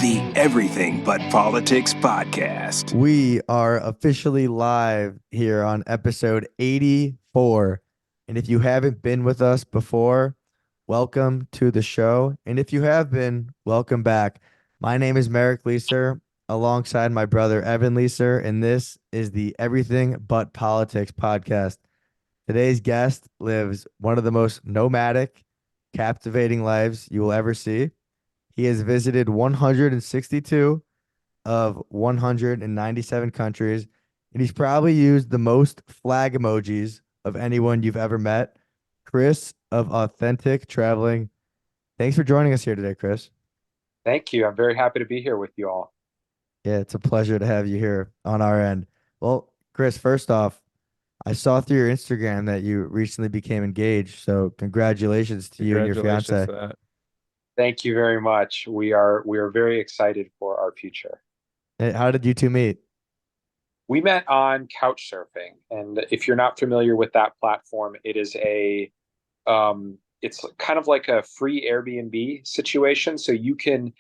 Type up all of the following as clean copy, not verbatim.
the Everything But Politics podcast. We are officially live here on episode 84. And if you haven't been with us before, welcome to the show. And if you have been, welcome back. My name is Merrick Leeser, alongside my brother Evan Leeser, and this is the Everything But Politics podcast. Today's guest lives one of the most nomadic, captivating lives you will ever see. He has visited 162 of 197 countries, and he's probably used the most flag emojis of anyone you've ever met. Chris of Authentic Traveling. Thanks for joining us here today, Chris. Thank you. I'm very happy to be here with you all. Yeah, it's a pleasure to have you here on our end. Well, Chris, first off, I saw through your Instagram that you recently became engaged. So congratulations to you and your Congratulations fiance. to that. Thank you very much. We are very excited for our future. How did you two meet? We met on couch surfing, and if you're not familiar with that platform, it's kind of like a free Airbnb situation. So you can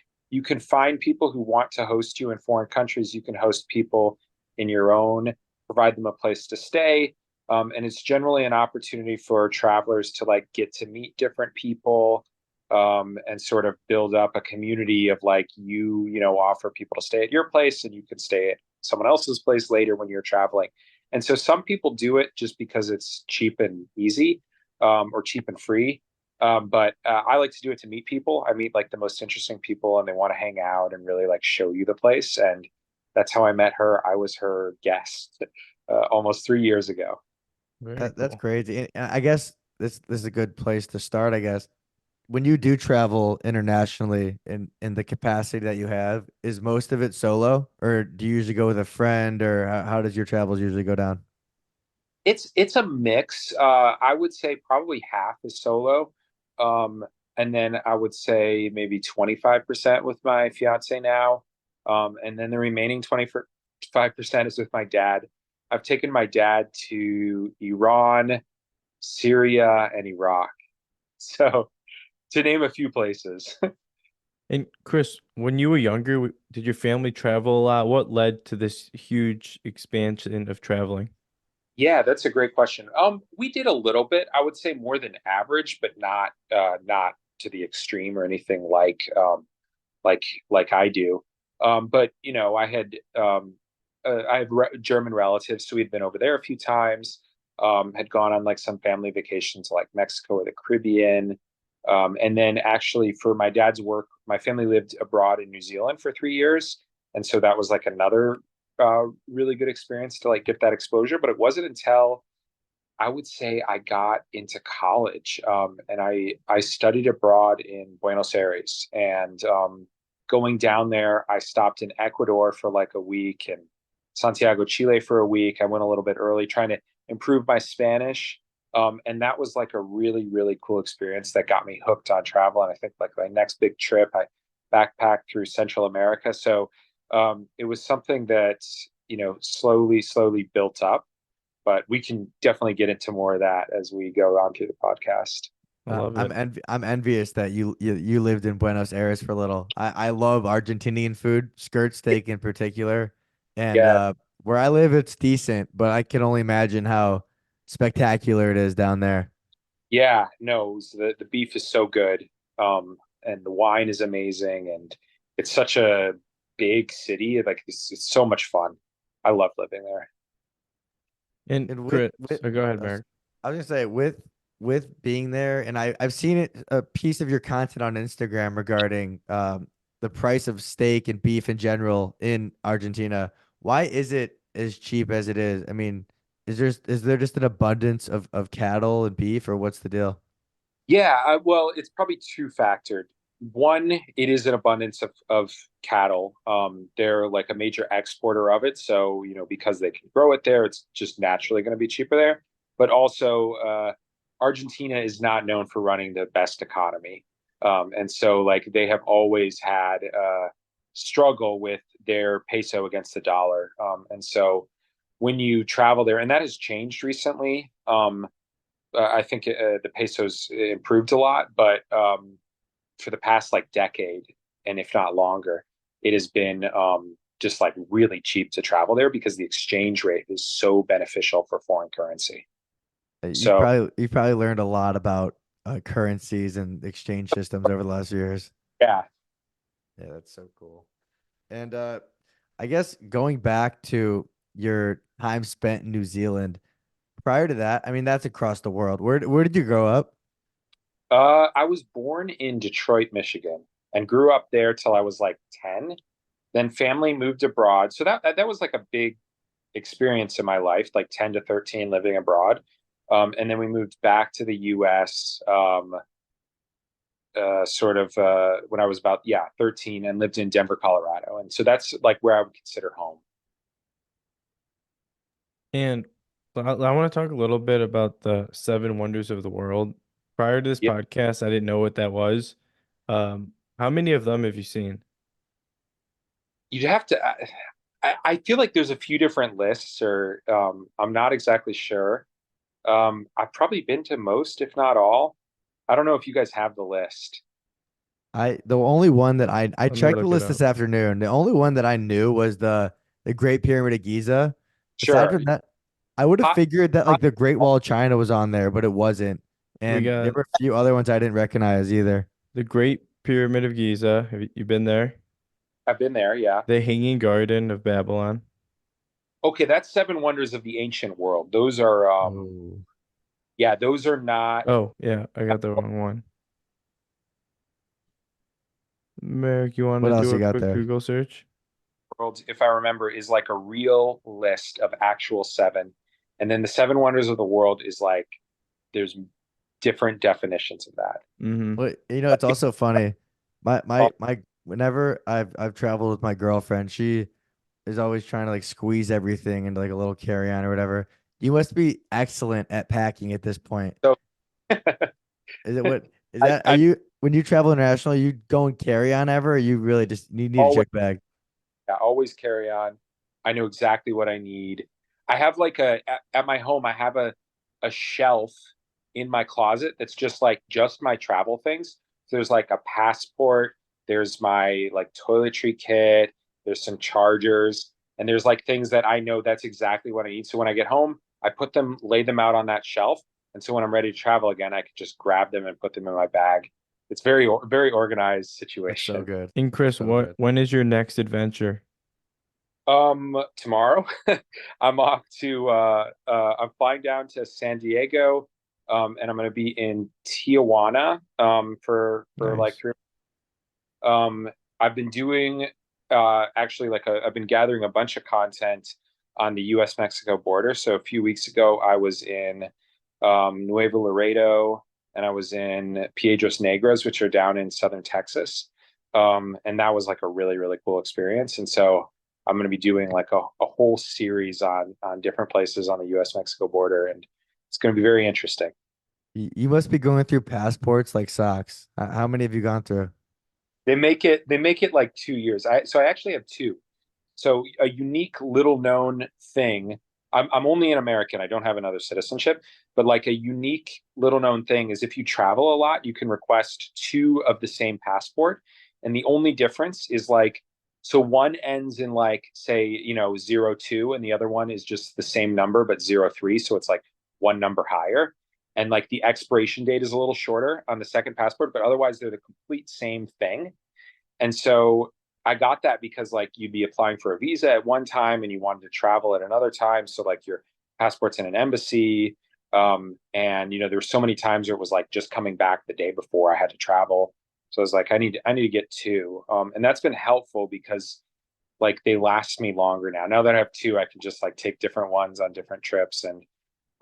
find people who want to host you in foreign countries. You can host people in your own, provide them a place to stay. And it's generally an opportunity for travelers to like get to meet different people, and sort of build up a community of like offer people to stay at your place and you can stay at someone else's place later when you're traveling. And so some people do it just because it's cheap and easy, or cheap and free. But I like to do it to meet people. I meet like the most interesting people and they want to hang out and really like show you the place. And that's how I met her. I was her guest almost 3 years ago. That's crazy. And I guess this is a good place to start, I guess. When you do travel internationally in the capacity that you have, is most of it solo, or do you usually go with a friend, or how does your travels usually go down? It's a mix. I would say probably half is solo. And then I would say maybe 25% with my fiance now. And then the remaining 25% is with my dad. I've taken my dad to Iran, Syria, and Iraq. So to name a few places. And Chris, when you were younger, did your family travel a lot? What led to this huge expansion of traveling? Yeah, that's a great question. We did a little bit. I would say more than average, but not to the extreme or anything like I do. But I have German relatives, so we'd been over there a few times. Had gone on like some family vacations, like Mexico or the Caribbean. And then actually for my dad's work, my family lived abroad in New Zealand for 3 years, and so that was like another really good experience to like get that exposure. But it wasn't until I would say I got into college, and I studied abroad in Buenos Aires, and going down there, I stopped in Ecuador for like a week and Santiago, Chile for a week. I went a little bit early trying to improve my Spanish. And that was like a really, really cool experience that got me hooked on travel. And I think like my next big trip, I backpacked through Central America. So it was something that, slowly built up, but we can definitely get into more of that as we go on through the podcast. I love it. I'm envious that you lived in Buenos Aires for a little. I love Argentinian food, skirt steak in particular, and Yeah. where I live, it's decent, but I can only imagine how spectacular it is down there. Yeah, no, the beef is so good. And the wine is amazing. And it's such a big city. Like it's so much fun. I love living there. And And Chris, oh, go ahead, Merrick. I was gonna say with being there, and I've seen a piece of your content on Instagram regarding the price of steak and beef in general in Argentina. Why is it as cheap as it is? I mean, is there just an abundance of cattle and beef, or what's the deal? Yeah, well, it's probably two factored. One, it is an abundance of cattle. They're like a major exporter of it, so because they can grow it there, it's just naturally going to be cheaper there. But also, Argentina is not known for running the best economy, and so like they have always had struggle with their peso against the dollar, and so when you travel there, and that has changed recently. I think the peso's improved a lot, but for the past like decade, and if not longer, it has been just like really cheap to travel there because the exchange rate is so beneficial for foreign currency. So You've probably learned a lot about currencies and exchange systems over the last years. yeah, Yeah, that's so cool. And I guess going back to your time spent in New Zealand, prior to that, I mean, that's across the world. Where did you grow up? I was born in Detroit, Michigan, and grew up there till I was like 10. Then family moved abroad. So that was like a big experience in my life, like 10 to 13 living abroad. And then we moved back to the US when I was about 13 and lived in Denver, Colorado. And so that's like where I would consider home. And I want to talk a little bit about the seven wonders of the world. Prior to this Yeah, podcast, I didn't know what that was. How many of them have you seen? you'd have to. I feel like there's a few different lists, or I'm not exactly sure. I've probably been to most, if not all. I don't know if you guys have the list. The only one that I Let me checked the look it list up. this afternoon. The only one that I knew was the Great Pyramid of Giza. Aside Sure. from that, I would have I, figured that I, like the Great Wall of China was on there, but it wasn't. We And there got were a few other ones I didn't recognize either. the Great Pyramid of Giza. Have you been there? I've been there. Yeah. The Hanging Garden of Babylon. Okay, that's Seven Wonders of the Ancient World. Those are, Oh. yeah, those are not. Oh, yeah, I got the wrong one. Merrick, you want What to else do you a got quick there? Google search? Worlds, if I remember, is like a real list of actual seven, and then the Seven Wonders of the World is like there's different definitions of that. Mm-hmm. But it's also funny. My whenever I've traveled with my girlfriend, she is always trying to like squeeze everything into like a little carry-on or whatever. You must be excellent at packing at this point. So Is it what is I, that? Are I you when you travel international, you go and carry on ever, or you really just you need a always check bag? I always carry on. I know exactly what I need. I have like at my home, I have a shelf in my closet that's just like just my travel things. So there's like a passport, there's my like toiletry kit, there's some chargers, and there's like things that I know that's exactly what I need. So when I get home, I put them, lay them out on that shelf. And so when I'm ready to travel again, I can just grab them and put them in my bag. It's very organized That's so situation. good. And That's Chris, so good. when is your next adventure? Tomorrow I'm off to I'm flying down to San Diego, and I'm gonna be in Tijuana for like Nice. 3. I've been doing actually I've been gathering a bunch of content on the US Mexico border. So a few weeks ago I was in Nuevo Laredo, and I was in Piedras Negras, which are down in southern Texas. And that was like a really cool experience. And so I'm going to be doing like a whole series on different places on the US Mexico border, and it's going to be very interesting. You must be going through passports like socks. How many have you gone through? They make it like 2 years. I actually have two. So a unique little known thing. I'm only an American. I don't have another citizenship, but like a unique little known thing is if you travel a lot, you can request two of the same passport. And the only difference is like, so one ends in like, say, 02, and the other one is just the same number, but 03. So it's like one number higher. And like the expiration date is a little shorter on the second passport, but otherwise they're the complete same thing. And so I got that because like you'd be applying for a visa at one time and you wanted to travel at another time. So like your passport's in an embassy. And there were so many times where it was like just coming back the day before I had to travel. So I was like, I need to get two. And that's been helpful because like they last me longer now. Now that I have two, I can just like take different ones on different trips, and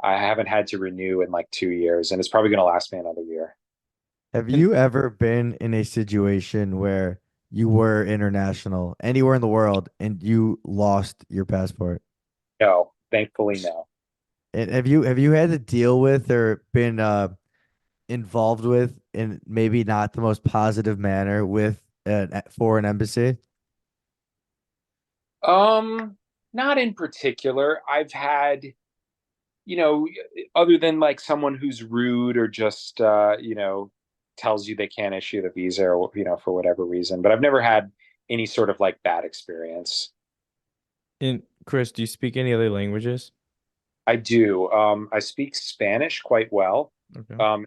I haven't had to renew in like 2 years, and it's probably going to last me another year. Have And you ever been in a situation where you were international, anywhere in the world, and you lost your passport? No, thankfully, no. And have you had to deal with or been involved with in maybe not the most positive manner with an foreign embassy? Um, Not in particular. I've had, you know, other than like someone who's rude or just tells you they can't issue the visa, or for whatever reason. But I've never had any sort of like bad experience. And Chris, do you speak any other languages? I do. I speak Spanish quite well. Okay. Um,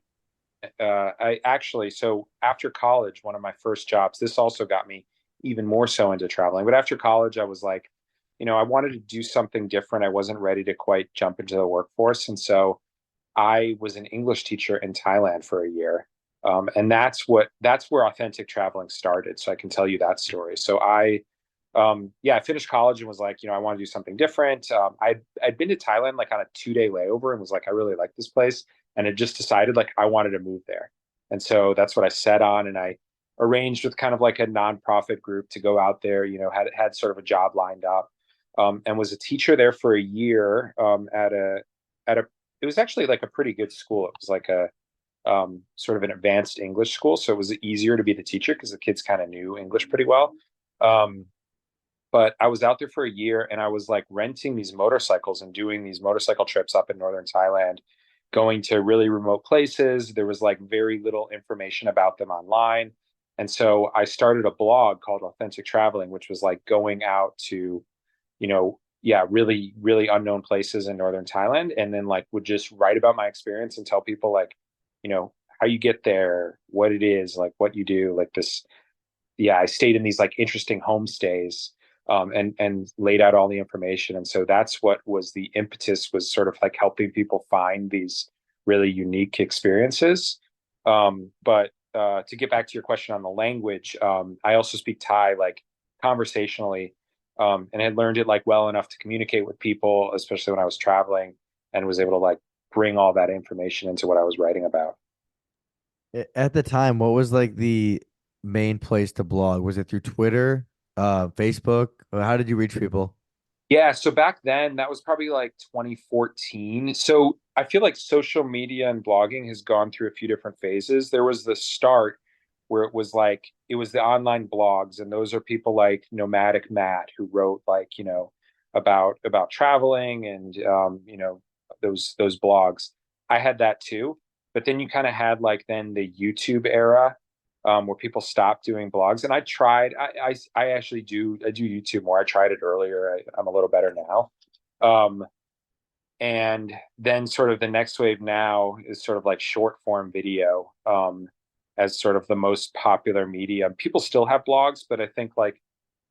I actually, so after college, one of my first jobs, this also got me even more so into traveling. But after college, I was like, I wanted to do something different. I wasn't ready to quite jump into the workforce. And so I was an English teacher in Thailand for a year. And that's where authentic traveling started. So I can tell you that story. So I finished college and was like, I want to do something different. I'd been to Thailand like on a 2-day layover and was like, I really like this place, and had just decided like I wanted to move there. And so that's what I set on, and I arranged with kind of like a nonprofit group to go out there. Had sort of a job lined up, and was a teacher there for a year at a. It was actually like a pretty good school. It was like a sort of an advanced English school, so it was easier to be the teacher because the kids kind of knew English pretty well. Um, but I was out there for a year, and I was like renting these motorcycles and doing these motorcycle trips up in northern Thailand, going to really remote places. There was like very little information about them online. And so I started a blog called Authentic Traveling, which was like going out to, yeah, really, really unknown places in northern Thailand. And then like would just write about my experience and tell people like, how you get there, what it is, like what you do, like this. Yeah, I stayed in these like interesting homestays, and laid out all the information. And so that's what was the impetus, was sort of like helping people find these really unique experiences. But to get back to your question on the language, I also speak Thai like conversationally, and had learned it like well enough to communicate with people, especially when I was traveling, and was able to like bring all that information into what I was writing about. At the time, what was like the main place to blog? Was it through Twitter, Facebook? Or how did you reach people? Yeah, so back then, that was probably like 2014. So I feel like social media and blogging has gone through a few different phases. There was the start where it was the online blogs, and those are people like Nomadic Matt, who wrote like, about traveling, and those blogs. I had that too. But then you kind of had like then the YouTube era, where people stopped doing blogs. And I tried. I actually do YouTube more. I tried it earlier. I'm a little better now. Um, and then sort of the next wave now is sort of like short form video, as sort of the most popular medium. People still have blogs, but I think like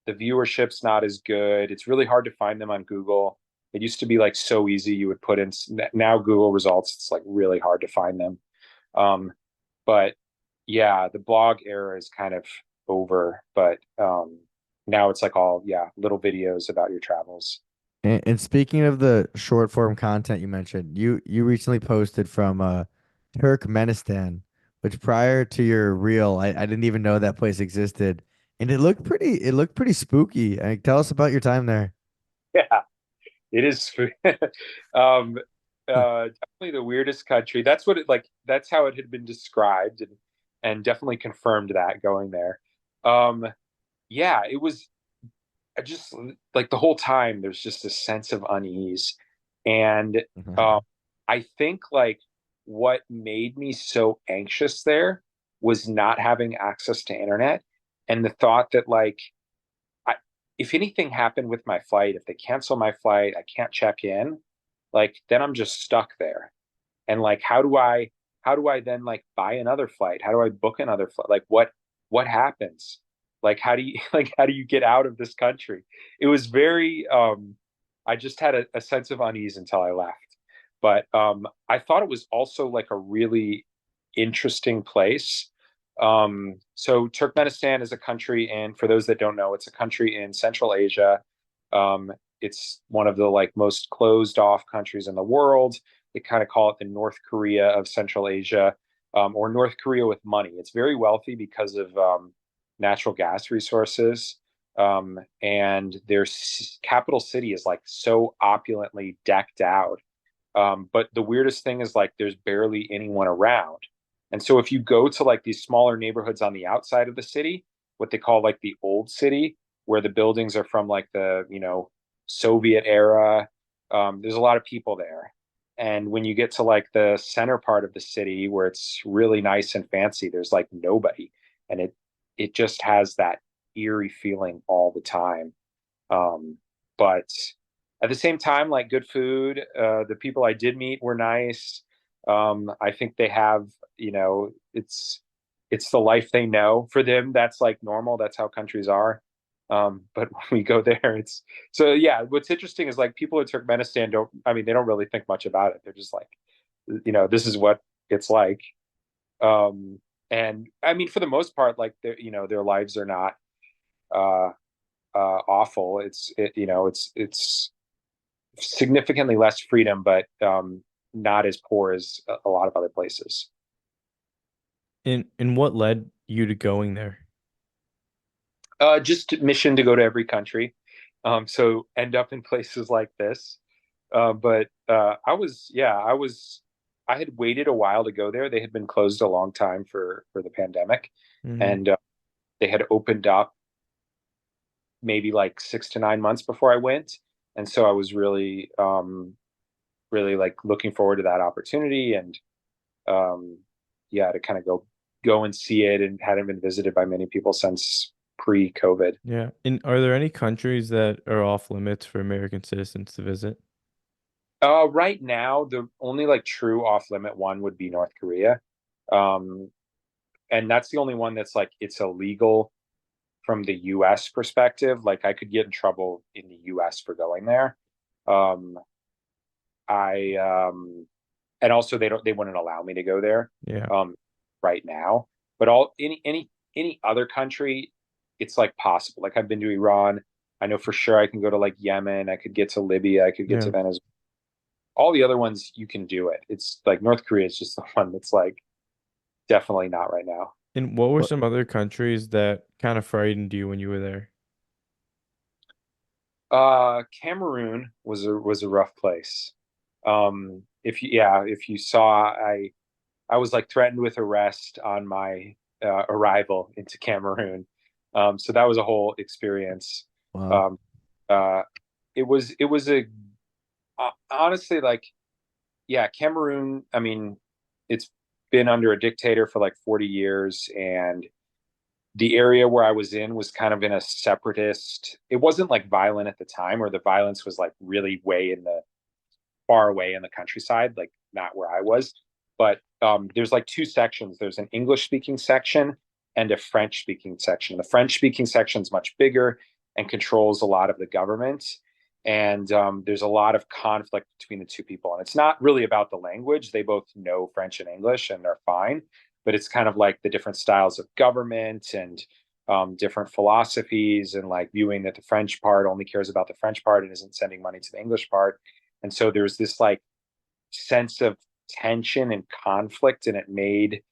the viewership's not as good. It's really hard to find them on Google. It used to be like so easy. You would put in, now Google results, it's like really hard to find them. Um, but yeah, the blog era is kind of over, but now it's like all, yeah, little videos about your travels. And speaking of the short form content you mentioned, you recently posted from Turkmenistan, which prior to your reel, I didn't even know that place existed. And it looked pretty spooky. Tell us about your time there. Yeah, it is. um, definitely the weirdest country. That's how it had been described, and definitely confirmed that going there. Um, yeah, it was. I just like the whole time there's just a sense of unease. And um, I think like what made me so anxious there was not having access to internet, and the thought that like I, if anything happened with my flight, if they cancel my flight, I can't check in, like then I'm just stuck there. And like how do I then like buy another flight? How do I book another flight? Like what happens? Like how do you like how do you get out of this country? It was very I just had a sense of unease until I left. But I thought it was also like a really interesting place. So Turkmenistan is a country, and for those that don't know, it's a country in Central Asia. It's one of the like most closed off countries in the world. They kind of call it the North Korea of Central Asia, or North Korea with money. It's very wealthy because of natural gas resources. And their capital city is like so opulently decked out. But the weirdest thing is like there's barely anyone around. And so if you go to like these smaller neighborhoods on the outside of the city, what they call like the old city, where the buildings are from like the, Soviet era, there's a lot of people there. And when you get to like the center part of the city where it's really nice and fancy, there's like nobody. And it just has that eerie feeling all the time. But at the same time, like good food. The people I did meet were nice. I think they have, it's the life they know. For them, that's like normal. That's how countries are. But when we go there, it's so yeah. What's interesting is like people in Turkmenistan don't. I mean, they don't really think much about it. They're just like, this is what it's like. Um, and I mean, for the most part, like their lives are not uh, awful. It's significantly less freedom, but not as poor as a lot of other places. And what led you to going there? Just mission to go to every country, so end up in places like this. But I had waited a while to go there. They had been closed a long time for the pandemic, Hmm. and they had opened up maybe like 6 to 9 months before I went, and so I was really like looking forward to that opportunity, and um, yeah, to kind of go and see it, and hadn't been visited by many people since pre-COVID. Yeah. And are there any countries that are off limits for American citizens to visit? Right now, the only like true off-limit one would be North Korea. Um, and that's the only one that's like it's illegal from the US perspective. Like I could get in trouble in the US for going there. Um, I and also they wouldn't allow me to go there Yeah. um right now. But all any other country, it's like possible. Like I've been to Iran. I know for sure I can go to like Yemen, I could get to Libya, I could get to Yeah. Venezuela. All the other ones you can do it. It's like North Korea is just the one that's like definitely not right now. And what were What some other countries that kind of frightened you when you were there? Cameroon was a rough place. If you saw, I was like threatened with arrest on my arrival into Cameroon. So that was a whole experience. wow. Um, uh, it was a honestly like yeah, Cameroon. I mean, it's been under a dictator for like 40 years, and the area where I was in was kind of in a separatist. It wasn't like violent at the time, or the violence was like really way in the far away in the countryside, like not where I was. But there's like two sections. There's an English speaking section and a French speaking section. The French speaking section is much bigger and controls a lot of the government. And there's a lot of conflict between the two people. And it's not really about the language. They both know French and English and they're fine. But it's kind of like the different styles of government and different philosophies, and like viewing that the French part only cares about the French part and isn't sending money to the English part. And so there's this like sense of tension and conflict, and it made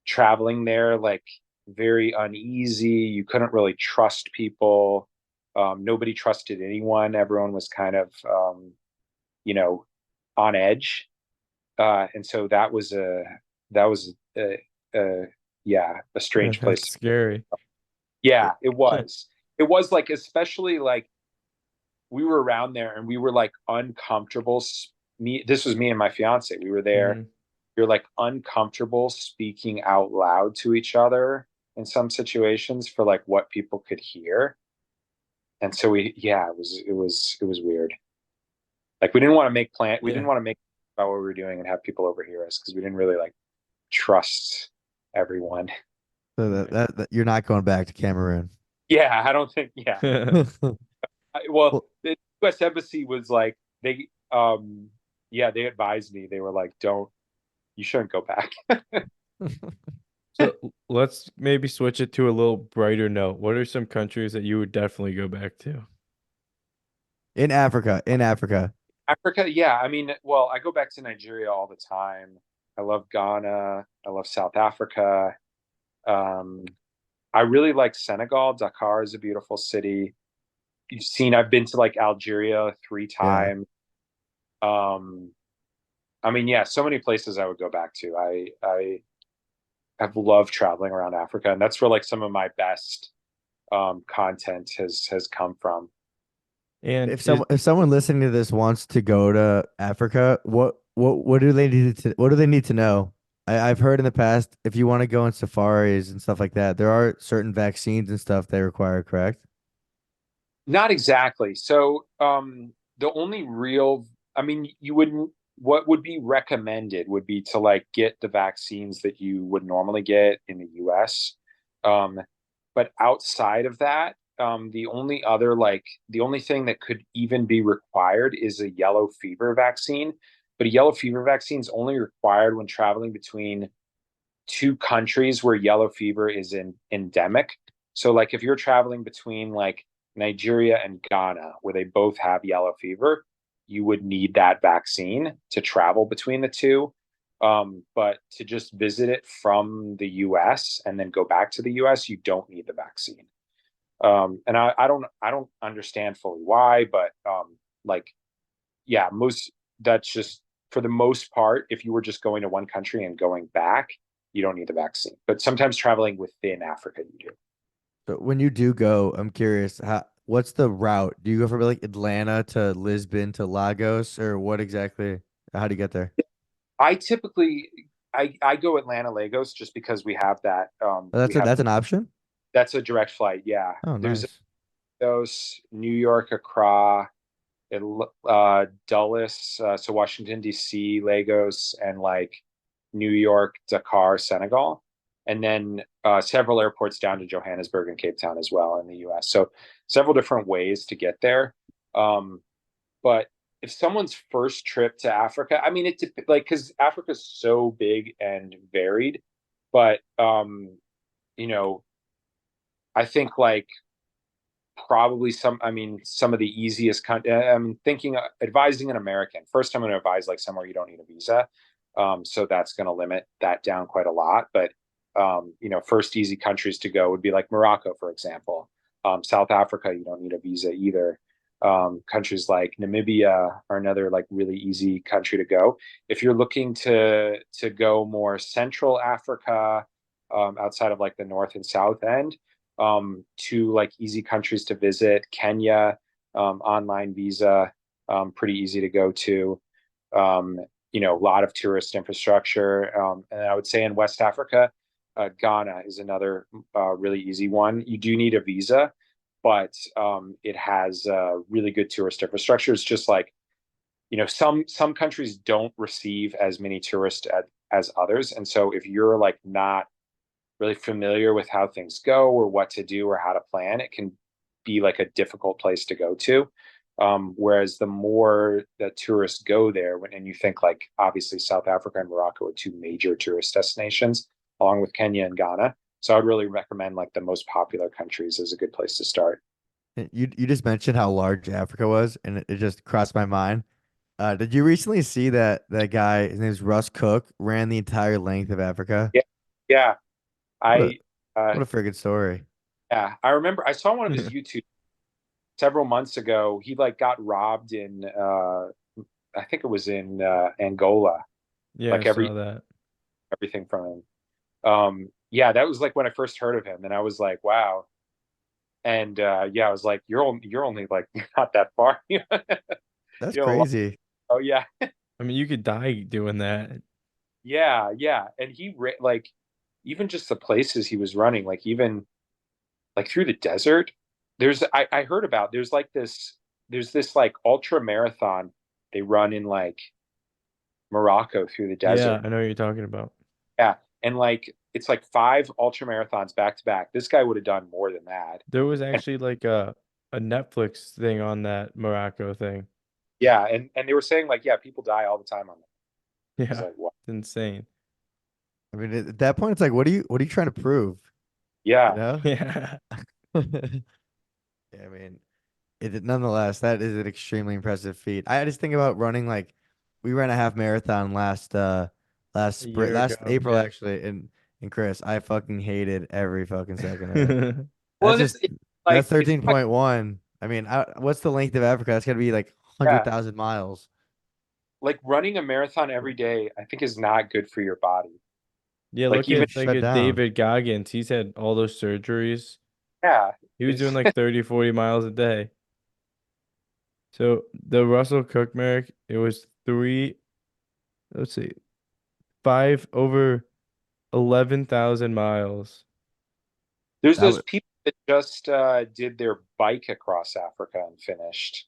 traveling there like very uneasy. You couldn't really trust people. Nobody trusted anyone. Everyone was kind of, you know, on edge. And so that was yeah, a Yeah, strange that's place. scary. Yeah, it was. It was like, especially like we were around there and we were like uncomfortable. This was me and my fiance. We were there. Hmm. We were like uncomfortable speaking out loud to each other in some situations for like what people could hear. And so it was weird. Like we didn't Yeah. want to make about what we were doing and have people overhear us because we didn't really like trust everyone. So that you're not going back to Cameroon. Yeah, I don't think. Yeah, well, Well, the U.S. embassy was like yeah, they advised me. They were like, "Don't, you shouldn't go back." So let's maybe switch it to a little brighter note. What are some countries that you would definitely go back to? in Africa, in Africa. Africa, yeah. I mean, well, I go back to Nigeria all the time. I love Ghana. I love South Africa. Um, I really like Senegal. Dakar is a beautiful city. I've been to like Algeria three Yeah. times. Um, I mean, yeah, so many places I would go back to. I have loved traveling around Africa, and that's where like some of my best content has come from. And If someone listening to this wants to go to Africa, what do they need to know? I've heard in the past if you want to go on safaris and stuff like that, there are certain vaccines and stuff they require, correct? Not exactly. So, the only real, I mean, you wouldn't, what would be recommended would be to like get the vaccines that you would normally get in the US. Um, but outside of that, the only thing that could even be required is a yellow fever vaccine. But a yellow fever vaccine is only required when traveling between two countries where yellow fever is endemic. So like if you're traveling between like Nigeria and Ghana, where they both have yellow fever, you would need that vaccine to travel between the two. But to just visit it from the US and then go back to the US, you don't need the vaccine. And I don't understand fully why, but like yeah, most that's just for the most part, if you were just going to one country and going back, you don't need the vaccine. But sometimes traveling within Africa, you do. So when you do go, I'm curious, what's the route? Do you go from like Atlanta to Lisbon to Lagos, or what exactly? How do you get there? I typically I go Atlanta Lagos just because we have that Oh, we have that's an option? that's a direct flight. Yeah, Oh, there's nice. those New York, Accra, Dulles, so Washington D.C., Lagos, and like New York, Dakar, Senegal, and then several airports down to Johannesburg and Cape Town as well in the U.S. So several different ways to get there. Um, but if someone's first trip to Africa, I mean, like because Africa's so big and varied, but you know, I think like probably I mean, some of the easiest I'm thinking advising an American. First, I'm going to advise like somewhere you don't need a visa. So that's going to limit that down quite a lot. But, first easy countries to go would be like Morocco, for example. South Africa, you don't need a visa either. Countries like Namibia are another like really easy country to go. If you're looking to go more Central Africa, outside of like the North and South end, to like easy countries to visit. Kenya, online visa, pretty easy to go to. A lot of tourist infrastructure. And I would say in West Africa, Ghana is another really easy one. You do need a visa, but it has really good tourist infrastructure. It's just like, some countries don't receive as many tourists as others. And so if you're like not really familiar with how things go or what to do or how to plan, it can be like a difficult place to go to. Whereas the more that tourists go there, and you think like obviously South Africa and Morocco are two major tourist destinations, along with Kenya and Ghana. So I'd really recommend like the most popular countries as a good place to start. You just mentioned how large Africa was, and it just crossed my mind. Did you recently see that guy? His name's Russ Cook, ran the entire length of Africa. Yeah, yeah. What a I uh, what a friggin' story. yeah, I remember I saw one of his YouTube several months ago. He like got robbed in I think it was in Angola, Yeah, I like saw that. everything from him. Yeah, that was like when I first heard of him, and I was like, wow. And yeah, I was like, you're only like not that far. You That's know, a lot. crazy. Oh yeah, I mean, you could die doing that. yeah, yeah. And like even just the places he was running, like even like through the desert. I heard about there's this like ultra marathon they run in like Morocco through the Yeah, desert. I know what you're talking about. Yeah, and like it's like five ultra marathons back to back. This guy would have done more than that. There was And actually like a Netflix thing on that Morocco thing. yeah, and they were saying like, yeah, people die all the time on that. It's Yeah, like, what? it's insane. I mean, at that point, it's like, what are you trying to prove? You Yeah, know? Yeah. Yeah, I mean, nonetheless, that is an extremely impressive feat. I just think about running like we ran a half marathon last A spring, year last ago. April Yeah. actually, and Chris, I fucking hated every fucking second of it. well, That's and just it's that's like it's not, 13.1. I mean, what's the length of Africa? That's gotta be like yeah, 100,000 miles. like running a marathon every day. I think is not good for your body. Yeah, Like look even Just at like shut at down. David Goggins. He's had all those surgeries. yeah, He was it's doing like 30, 40 miles a day. So the Russell Cook Merrick, it was let's see, over 11,000 miles. There's That those was people that just did their bike across Africa and finished.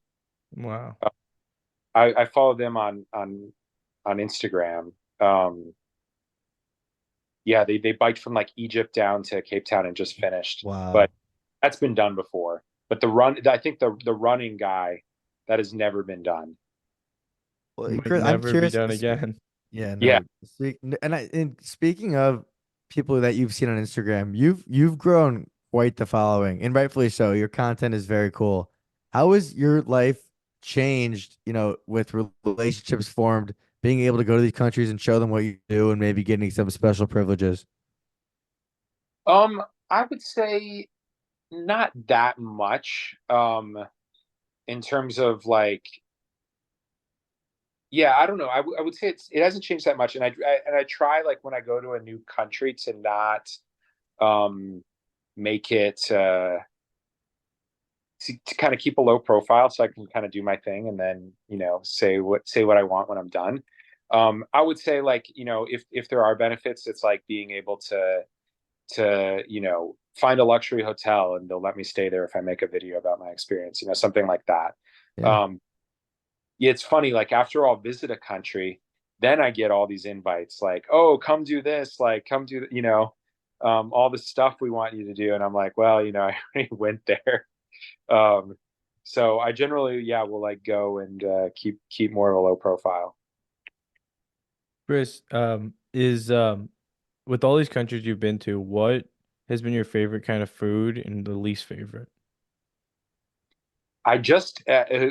Wow. I follow them on Instagram. Um, yeah, they biked from like Egypt down to Cape Town and just finished. But wow. that's been done before. But the run, I think the running guy, that has never been done. Well, Might Chris, I'm never be curious. done again. Yeah, Yeah. no. And speaking of people that you've seen on Instagram, you've grown quite the following, and rightfully so. Your content is very cool. How has your life changed, with relationships formed, being able to go to these countries and show them what you do and maybe getting some special privileges? I would say not that much. In terms of like, yeah, I don't know. I would say it hasn't changed that much, and I try like when I go to a new country to not um make it to kind of keep a low profile so I can kind of do my thing and then say what I want when I'm done. I would say like if there are benefits, it's like being able to find a luxury hotel and they'll let me stay there if I make a video about my experience, something like that. Yeah. Um, yeah, it's funny, like after I'll visit a country, then I get all these invites like, oh, come do this, like come do all the stuff we want you to do, and I'm like, well, I already went there. um so I generally, yeah, will like go and keep more of a low profile. Chris, is with all these countries you've been to, what has been your favorite kind of food and the least favorite? I just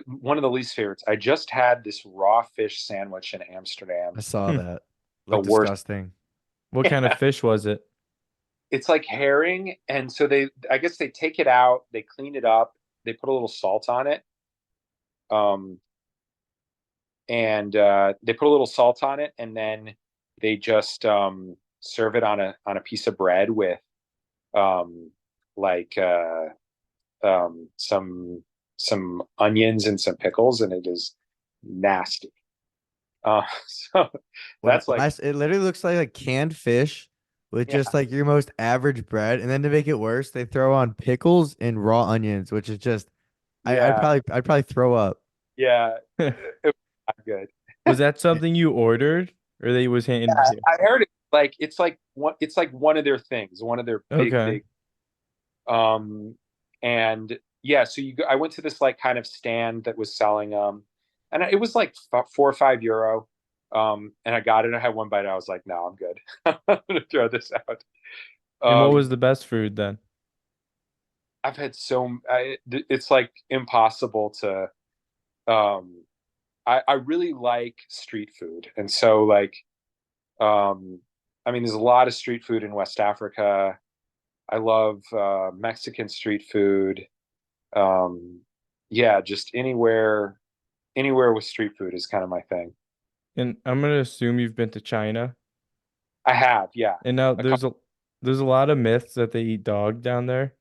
one of the least favorites, I just had this raw fish sandwich in I Amsterdam. saw Hmm. that. The Looked worst. disgusting. What kind of fish was it? It's like herring, and so I guess they take it out, they clean it up, they put a little salt on it, um and they put a little salt on it, and then they just serve it on a piece of bread with um like some onions and some pickles, and it is nasty. So that's like, It literally looks like a canned fish with just yeah, like your most average bread, and then to make it worse, they throw on pickles and raw onions, which is just yeah, I'd probably throw up. yeah. It was not good. Was that something you ordered or they was handed to you? I heard it, like it's like one of their things, one of their Okay. big um and yeah, so I went to this like kind of stand that was selling and it was like 4 or 5 euro. And I got it, I had one bite, and I was like, no, I'm good. I'm gonna throw this out. And what um was the best food then? I've had it's like impossible to um I really like street food, and so like um I mean, there's a lot of street food in West Africa. I love Mexican street food. Um, yeah, just anywhere with street food is kind of my thing. And I'm gonna assume you've been to China. I have, yeah. And now A couple, there's a lot of myths that they eat dog down there.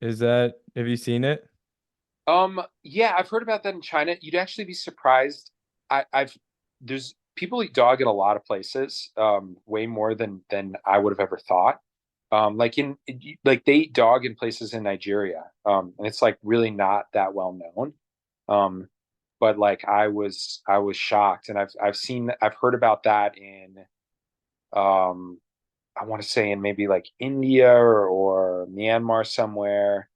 Have you seen it? yeah, I've heard about that in China. You'd actually be surprised. I've There's people eat dog in a lot of places, way more than I would have ever thought. Like like they eat dog in places in Nigeria, and it's like really not that well known. Um, but like I was shocked, and I've heard about that in um I want to say in maybe like India or Myanmar somewhere,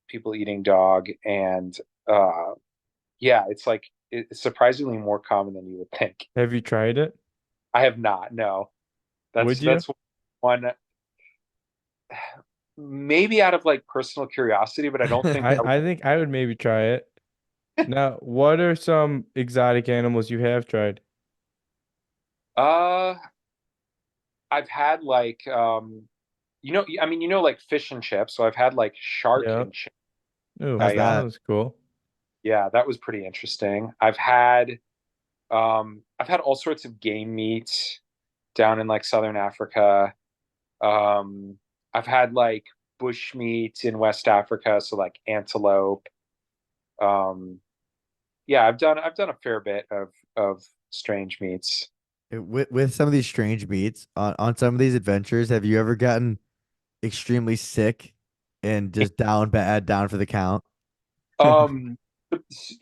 people eating dog. And uh, yeah, it's like it's surprisingly more common than you would think. Have you tried it? I have not. No, Would you? that's one, maybe out of like personal curiosity, but I don't think I I think I would maybe try it. Now, what are some exotic animals you have tried? uh I've had like I mean, like fish and chips. So I've had like shark Yeah. and chips. Oh, How's I that that? was cool. Yeah, that was pretty interesting. I've had all sorts of game meat down in like southern Africa. Um, I've had like bush meat in West Africa, so like antelope. Um, yeah, I've done a fair bit of strange meats. With some of these strange meats on some of these adventures, have you ever gotten extremely sick and just down bad, down for the count? Um,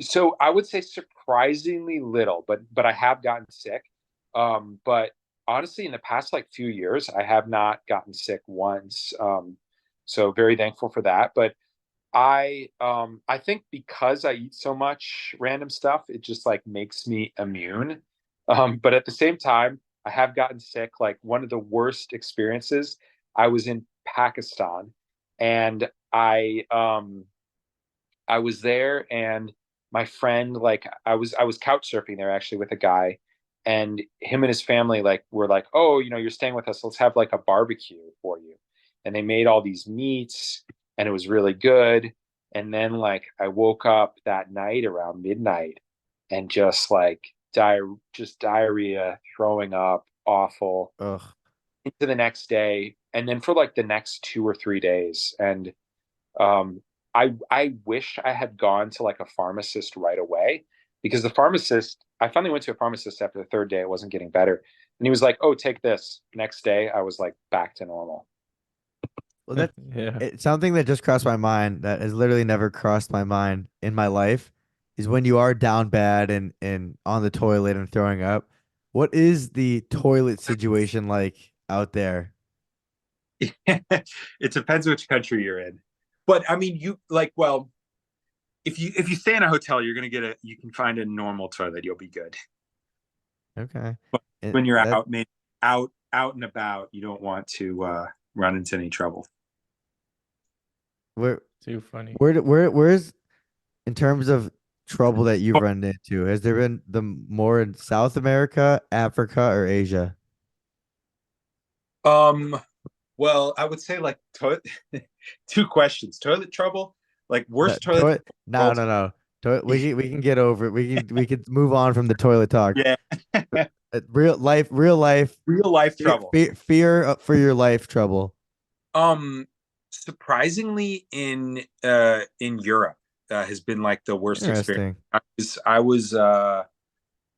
so I would say surprisingly little, but I have gotten sick. But honestly, in the past like few years, I have not gotten sick once. So very thankful for that. But I think because I eat so much random stuff, it just like makes me immune. But at the same time, I have gotten sick. Like one of the worst experiences, I was in Pakistan and I was there and my friend, like I was couch surfing there actually with a guy, and him and his family like were like, oh, you're staying with us, let's have like a barbecue for you. And they made all these meats and it was really good. And then like I woke up that night around midnight and just like just diarrhea, throwing up, awful, Ugh. into the next day, and then for like the next 2 or 3 days. And um, I wish I had gone to like a pharmacist right away, because the pharmacist, I finally went to a pharmacist after the third day. It wasn't getting better. And he was like, "Oh, take this." Next day, I was like back to normal. Well, that's Yeah. something that just crossed my mind that has literally never crossed my mind in my life is when you are down bad and on the toilet and throwing up. What is the toilet situation like out there? It depends which country you're in. But I mean, you like, well, if you stay in a hotel, you're gonna get you can find a normal toilet, you'll be good. Okay. But And when you're that out, maybe out and about, you don't want to run into any trouble. where Too funny. where's in terms of trouble that you've run into, has there been the more in South America, Africa, or Asia? Um, well, I would say like two questions. Toilet trouble, like No, worst toilet in the no, world. no, no. We can get over it. We can move on from the toilet talk. Yeah, Real life real life fear trouble. fear for your life trouble. Um, Surprisingly, in Europe, has been like the worst experience. Interesting. I was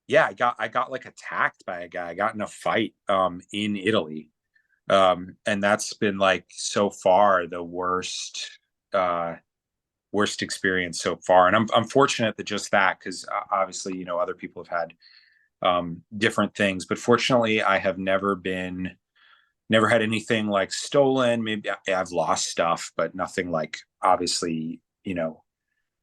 yeah, I got like attacked by a guy. I got in a fight in Italy. And that's been like so far the worst experience so far. And I'm fortunate that just that, because obviously, other people have had different things, but fortunately I have never had anything like stolen. Maybe I've lost stuff, but nothing like obviously,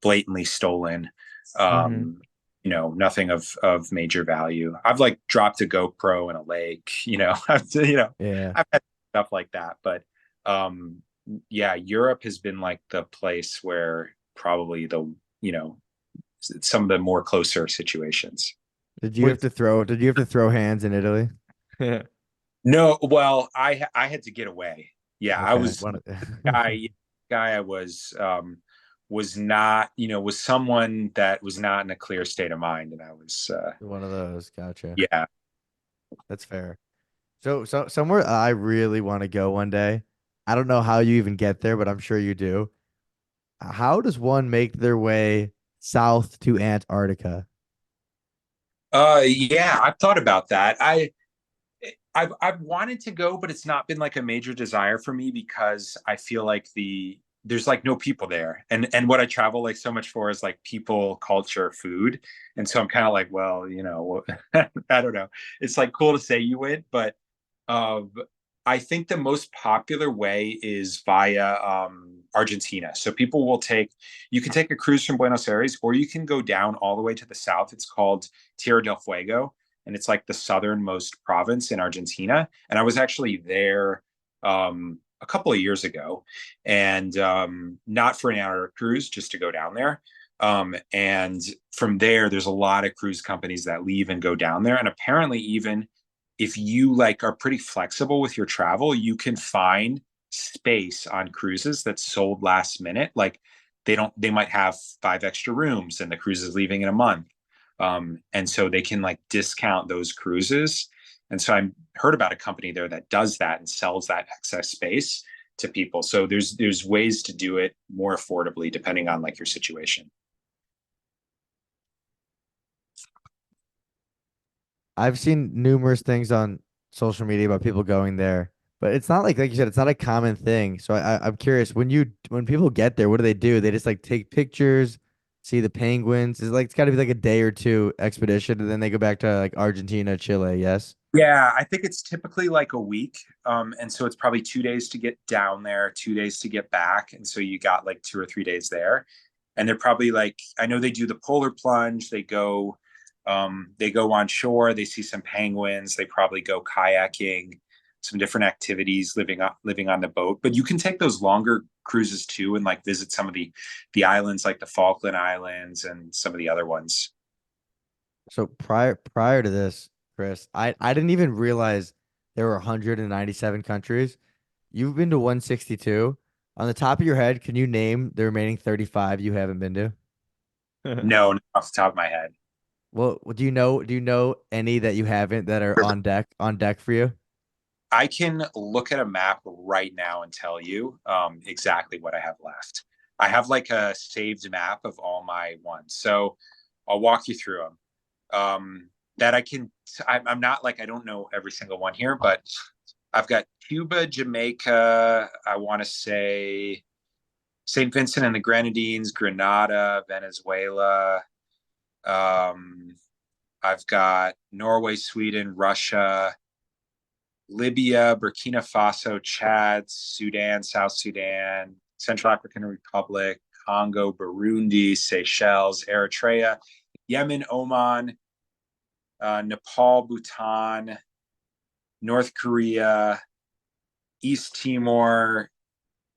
blatantly stolen. Mm-hmm. Nothing of major value. I've like dropped a GoPro in a lake, Yeah. I've had stuff like that. But um, yeah, Europe has been like the place where probably you know, some of the more closer situations. Did you have to throw hands in Italy? No, well, I had to get away. Yeah, I Okay. was guy I was not, was someone that was not in a clear state of mind, and I was One of those. Gotcha. yeah. That's fair. So somewhere I really want to go one day. I don't know how you even get there, but I'm sure you do. How does one make their way south to Antarctica? Yeah, I've thought about that. I've wanted to go, but it's not been like a major desire for me, because I feel like there's like no people there. And what I travel like so much for is like people, culture, food. And so I'm kind of like, well, I don't know. It's like cool to say you went, but uh, I think the most popular way is via Argentina. So you can take a cruise from Buenos Aires, or you can go down all the way to the south. It's called Tierra del Fuego, and it's like the southernmost province in Argentina. And I was actually there a couple of years ago, and not for an hour cruise, just to go down there. And from there, there's a lot of cruise companies that leave and go down there. And apparently, even if you like are pretty flexible with your travel, you can find space on cruises that's sold last minute. Like they might have 5 extra rooms and the cruise is leaving in a month. And so they can like discount those cruises. And so I heard about a company there that does that and sells that excess space to people. So there's ways to do it more affordably depending on like your situation. I've seen numerous things on social media about people going there, but it's not like you said, it's not a common thing. So I'm curious, when people get there, what do they do? They just like take pictures, see the penguins. It's got to be like a day or two expedition, and then they go back to like Argentina, Chile. Yes. Yeah, I think it's typically like a week. And so it's probably 2 days to get down there, 2 days to get back. And so you got like 2 or 3 days there. And they're probably like, I know they do the polar plunge, they go on shore, they see some penguins, they probably go kayaking, some different activities living on the boat. But you can take those longer cruises too and like visit some of the islands like the Falkland Islands and some of the other ones. So prior to this, Chris, I didn't even realize there were 197 countries. You've been to 162. On the top of your head, can you name the remaining 35 you haven't been to? No, not off the top of my head. Well, do you know any that you haven't that are on deck for you? I can look at a map right now and tell you exactly what I have left. I have like a saved map of all my ones. So I'll walk you through them. That I'm not like, I don't know every single one here, but I've got Cuba, Jamaica, I want to say St. Vincent and the Grenadines, Grenada, Venezuela. I've got Norway, Sweden, Russia, Libya, Burkina Faso, Chad, Sudan, South Sudan, Central African Republic, Congo, Burundi, Seychelles, Eritrea, Yemen, Oman, Nepal, Bhutan, North Korea, East Timor,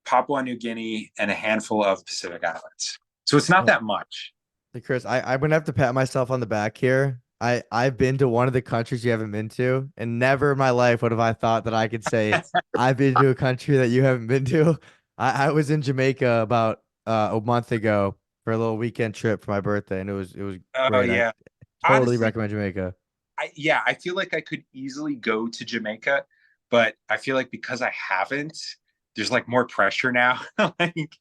Papua New Guinea, and a handful of Pacific Islands. So it's not that much. Hey, Chris, I'm gonna have to pat myself on the back here. I've been to one of the countries you haven't been to, and never in my life would have I thought that I could say I've been to a country that you haven't been to. I was in Jamaica about a month ago for a little weekend trip for my birthday, and it was Oh great. I yeah. totally Honestly, recommend Jamaica. I feel like I could easily go to Jamaica, but I feel like because I haven't, there's like more pressure now. Like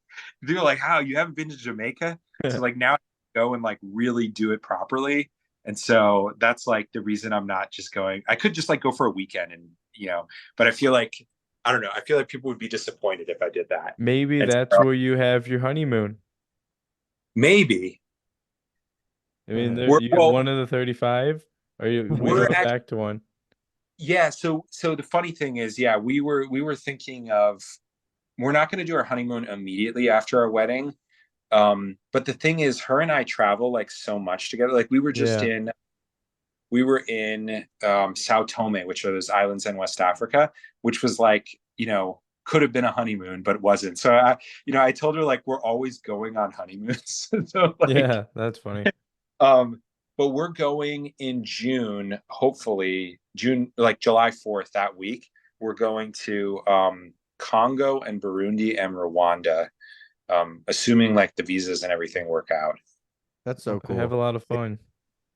they're like, "How you haven't been to Jamaica?" So like now I go and like really do it properly. And so that's like the reason I'm not just going. I could just like go for a weekend but I feel like I don't know. I feel like people would be disappointed if I did that. Maybe And that's so where you have your honeymoon. maybe I mean, we're you have well, one of the 35, or we we're go actually back to one. yeah. So the funny thing is, yeah, we were thinking of we're not going to do our honeymoon immediately after our wedding. But the thing is, her and I travel like so much together. Like Yeah, we were in Sao Tome, which are those islands in West Africa, which was like, could have been a honeymoon, but wasn't. So I told her like we're always going on honeymoons. So like, Yeah, that's funny. um, but we're going in June, hopefully June, like July 4th that week. We're going to Congo and Burundi and Rwanda, assuming like the visas and everything work out. that's so Have a cool. lot of fun.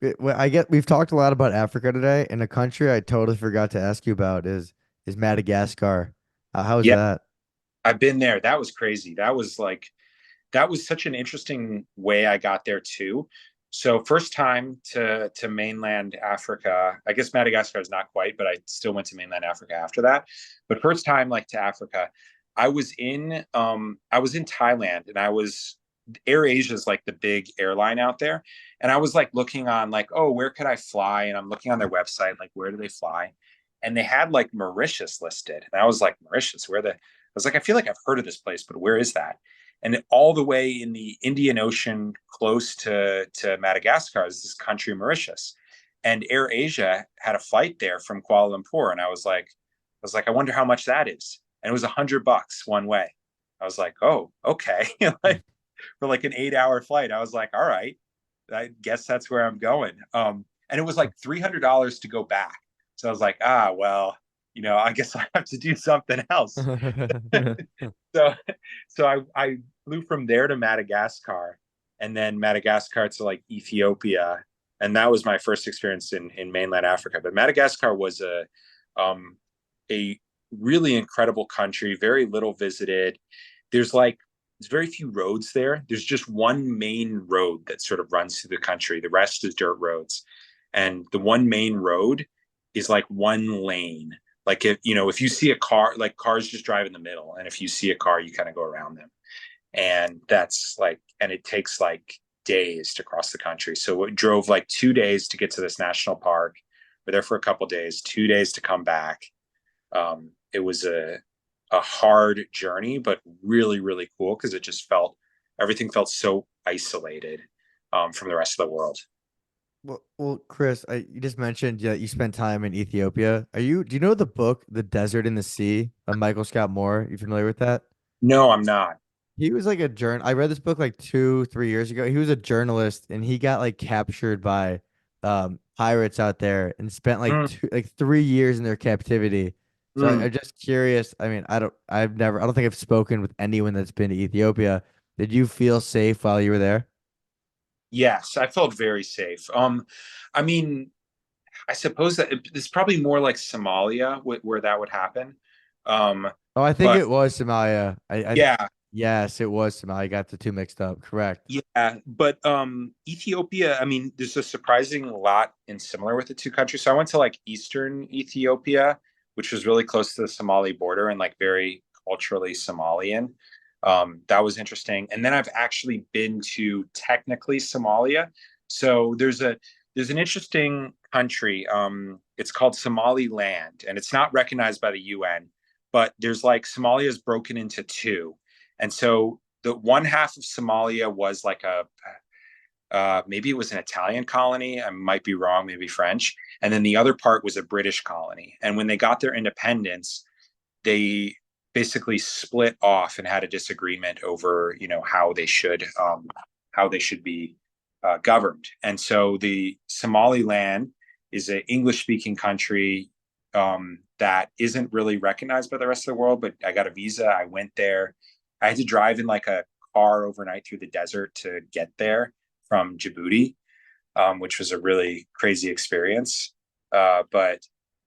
We've talked a lot about Africa today, and a country I totally forgot to ask you about is Madagascar. How is Yeah, that? I've been there. That was crazy. That was such an interesting way I got there too. So first time to mainland Africa. I guess Madagascar is not quite, but I still went to mainland Africa after that. But first time like to Africa, I was in Thailand, and AirAsia is like the big airline out there. And I was like looking on like, oh, where could I fly? And I'm looking on their website, like where do they fly? And they had like Mauritius listed. And I was like, Mauritius, I was like, I feel like I've heard of this place, but where is that? And all the way in the Indian Ocean, close to Madagascar, is this country, Mauritius. And AirAsia had a flight there from Kuala Lumpur, and I was like, I wonder how much that is. And it was $100 one way. I was like, oh, okay, like for like an 8 hour flight. I was like, all right, I guess that's where I'm going. And it was like $300 to go back. So I was like, well, I guess I have to do something else. So I flew from there to Madagascar, and then Madagascar to like Ethiopia, and that was my first experience in mainland Africa. But Madagascar was a really incredible country, very little visited. There's very few roads there. There's just one main road that sort of runs through the country. The rest is dirt roads. and the one main road is like one lane. Like if you see a car, like cars just drive in the middle, and if you see a car, you kind of go around them. And it takes like days to cross the country. So it drove like 2 days to get to this national park. We're there for a couple days, 2 days to come back. It was a hard journey, but really, really cool because everything felt so isolated from the rest of the world. Well, Chris, you just mentioned that you spent time in Ethiopia. Do you know the book, The Desert and the Sea by Michael Scott Moore? You familiar with that? No, I'm not. He was like a I read this book like 2, 3 years ago. He was a journalist and he got like captured by pirates out there and spent like Mm, 3 years in their captivity. So I'm mm. just curious. I mean, I don't think I've spoken with anyone that's been to Ethiopia. Did you feel safe while you were there? Yes, I felt very safe. I mean, I suppose that it's probably more like Somalia where that would happen. Um, Oh, I think but it was Somalia. yeah, Yes, it was Somalia. I got the two mixed up. Correct. yeah, but Ethiopia, I mean, there's a surprising lot in similar with the two countries. So I went to like Eastern Ethiopia, which was really close to the Somali border and like very culturally Somalian. That was interesting. And then I've actually been to technically Somalia. So there's an interesting country. It's called Somaliland, and it's not recognized by the UN, but there's like Somalia is broken into two. And so the one half of Somalia was like maybe it was an Italian colony. I might be wrong, maybe French. And then the other part was a British colony. And when they got their independence, they basically split off and had a disagreement over, how they should be governed. And so the Somaliland is an English-speaking country that isn't really recognized by the rest of the world. But I got a visa. I went there. I had to drive in like a car overnight through the desert to get there from Djibouti, which was a really crazy experience. But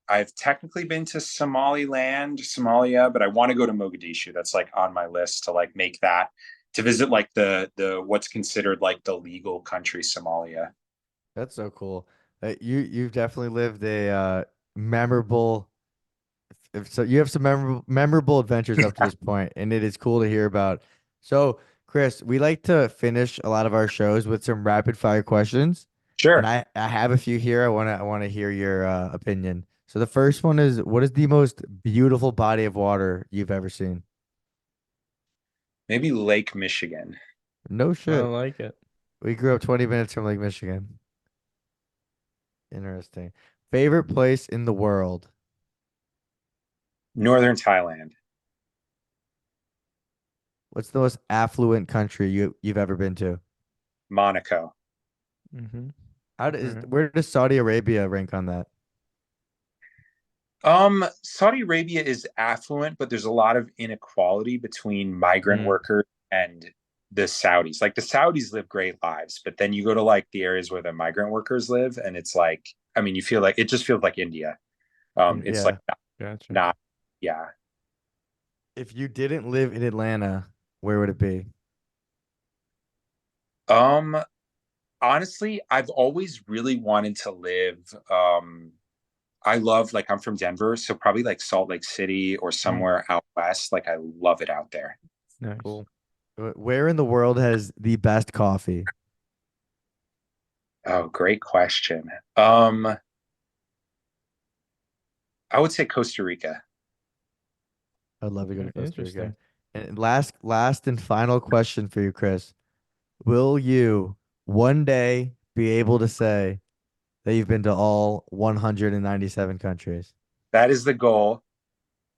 I've technically been to Somalia, but I want to go to Mogadishu. That's like on my list to like make that to visit like the what's considered like the legal country, Somalia. That's so cool. You've definitely lived a memorable. So you have some memorable adventures up to this point, and it is cool to hear about. So, Chris, we like to finish a lot of our shows with some rapid fire questions, and Sure. I have a few here. I want to hear your opinion. So the first one is, what is the most beautiful body of water you've ever seen? Maybe Lake Michigan. No I shit. like it. We grew up 20 minutes from Lake Michigan. Interesting. Favorite place in the world? Northern Thailand. What's the most affluent country you've ever been to? Monaco. Mm-hmm. Right. Where does Saudi Arabia rank on that? Saudi Arabia is affluent, but there's a lot of inequality between migrant Mm. workers and the Saudis. Like the Saudis live great lives, but then you go to like the areas where the migrant workers live, and it's like, I mean, you feel like it just feels like India. It's like Yeah. Gotcha. not, yeah. If you didn't live in Atlanta, where would it be? Um, Honestly, I've always really wanted to live. I love like I'm from Denver, so probably like Salt Lake City or Mm. somewhere out west. Like I love it out there. Nice. Cool. Where in the world has the best coffee? Oh, great question. I would say Costa Rica. I'd love to go to Okay, Costa Rica. interesting. And last and final question for you, Chris. Will you one day be able to say that you've been to all 197 countries? That is the goal.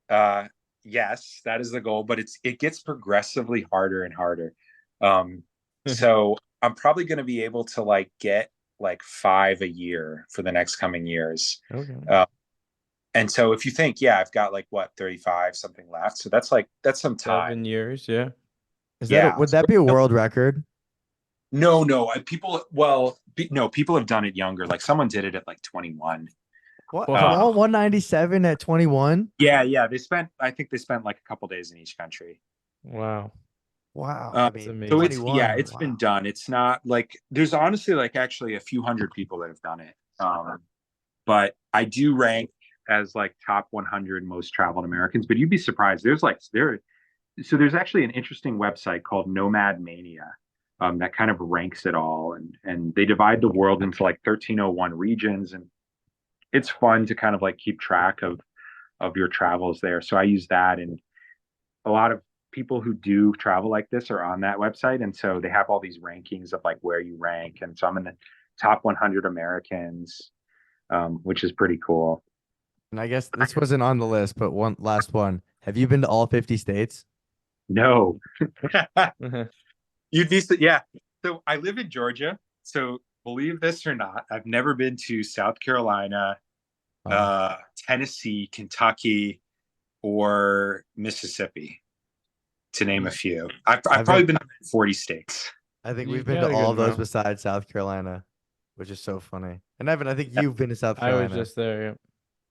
Uh, yes, that is the goal, but it gets progressively harder and harder. Um, so I'm probably going to be able to like get like 5 a year for the next coming years. Okay. And so if you think, yeah, I've got like what 35 something left, so that's some time. 7 years, yeah. Yeah. Would that be a world record? No. No, people have done it younger. Like someone did it at like 21. What? Wow. All 197 at 21? Yeah. I think they spent like a couple days in each country. Wow. Wow. Uh, I That's mean, amazing. So 21. it's Wow. been done. It's not like there's honestly like actually a few hundred people that have done it. But I do rank as like top 100 most traveled Americans. But you'd be surprised. There's actually an interesting website called Nomad Mania that kind of ranks it all, and they divide the world into like 1301 regions, and it's fun to kind of like keep track of your travels there. So I use that, and a lot of people who do travel like this are on that website, and so they have all these rankings of like where you rank, and so I'm in the top 100 Americans, which is pretty cool. And I guess this wasn't on the list, but one last one. Have you been to all 50 states? No. Yeah. So I live in Georgia. So believe this or not, I've never been to South Carolina, Tennessee, Kentucky, or Mississippi, to name a few. I've probably been in 40 states. I think You we've been got to a good all of those amount. besides South Carolina, which is so funny. And Evan, I think you've been to South I Carolina. was just there. Yeah.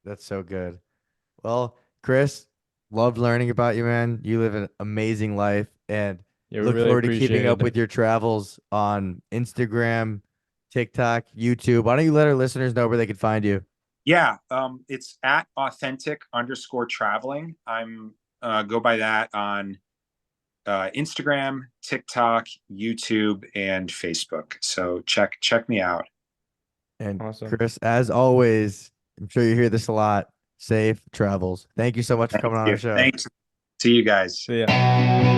That's so good. Well, Chris, loved learning about you, man. You live an amazing life, and Yeah, we look really forward to keeping appreciated up with it. your travels on Instagram, TikTok, YouTube. Why don't you let our listeners know where they can find you? Yeah, it's at authentic_traveling. I'm go by that on Instagram, TikTok, YouTube, and Facebook. So check me out. And Awesome. Chris, as always, I'm sure you hear this a lot. Safe travels. Thank you so much for coming on our show. Thanks. See you guys. So yeah.